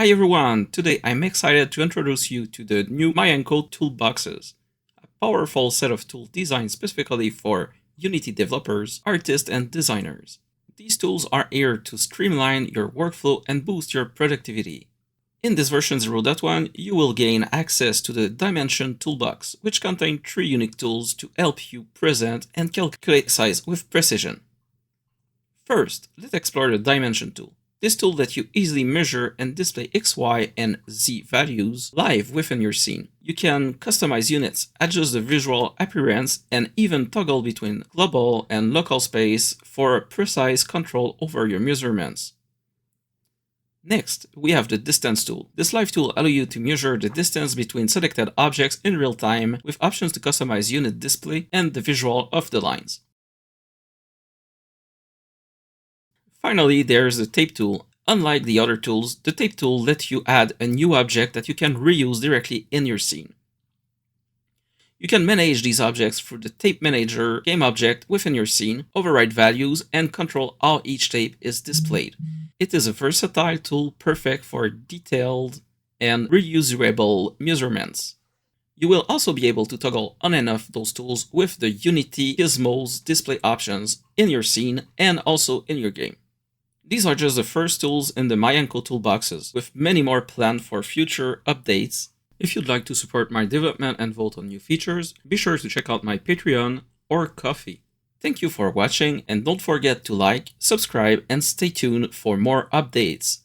Hi everyone! Today I'm excited to introduce you to the new Myanko Toolboxes, a powerful set of tools designed specifically for Unity developers, artists, and designers. These tools are here to streamline your workflow and boost your productivity. In this version 0.1, you will gain access to the Dimension Toolbox, which contains 3 unique tools to help you present and calculate size with precision. First, let's explore the Dimension tool. This tool lets you easily measure and display X, Y, and Z values live within your scene. You can customize units, adjust the visual appearance, and even toggle between global and local space for precise control over your measurements. Next, we have the Distance tool. This live tool allows you to measure the distance between selected objects in real time with options to customize unit display and the visual of the lines. Finally, there's the Tape tool. Unlike the other tools, the Tape tool lets you add a new object that you can reuse directly in your scene. You can manage these objects through the Tape Manager game object within your scene, override values, and control how each tape is displayed. It is a versatile tool perfect for detailed and reusable measurements. You will also be able to toggle on and off those tools with the Unity Gizmos display options in your scene and also in your game. These are just the first tools in the Myanko Toolboxes, with many more planned for future updates. If you'd like to support my development and vote on new features, be sure to check out my Patreon or Ko-fi. Thank you for watching, and don't forget to like, subscribe, and stay tuned for more updates.